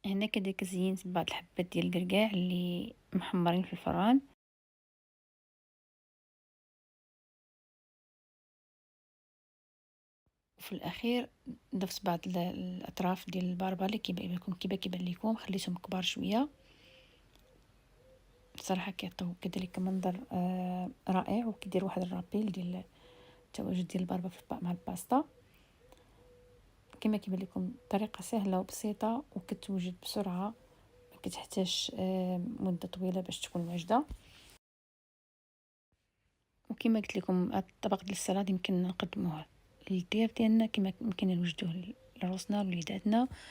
هنا كذلك زينت ببعض الحبات ديال الكركاع اللي محمرين في الفران. وفي الاخير ضفت بعض الاطراف ديال الباربه اللي كيبان لكم، خليتهم كبار شويه. بصراحه كيعطيو كذلك منظر رائع، وكيدير واحد الرابيل ديال التواجد ديال الباربه مع الباستا. كما كيبان لكم طريقه سهله وبسيطه وكتوجد بسرعه، ما كتحتاجش مده طويله باش تكون واجده. وكما قلت لكم الطبق ديال السلطه يمكن نقدموه للضياف ديالنا، كما يمكن نوجدوه لروسنا ولوليداتنا.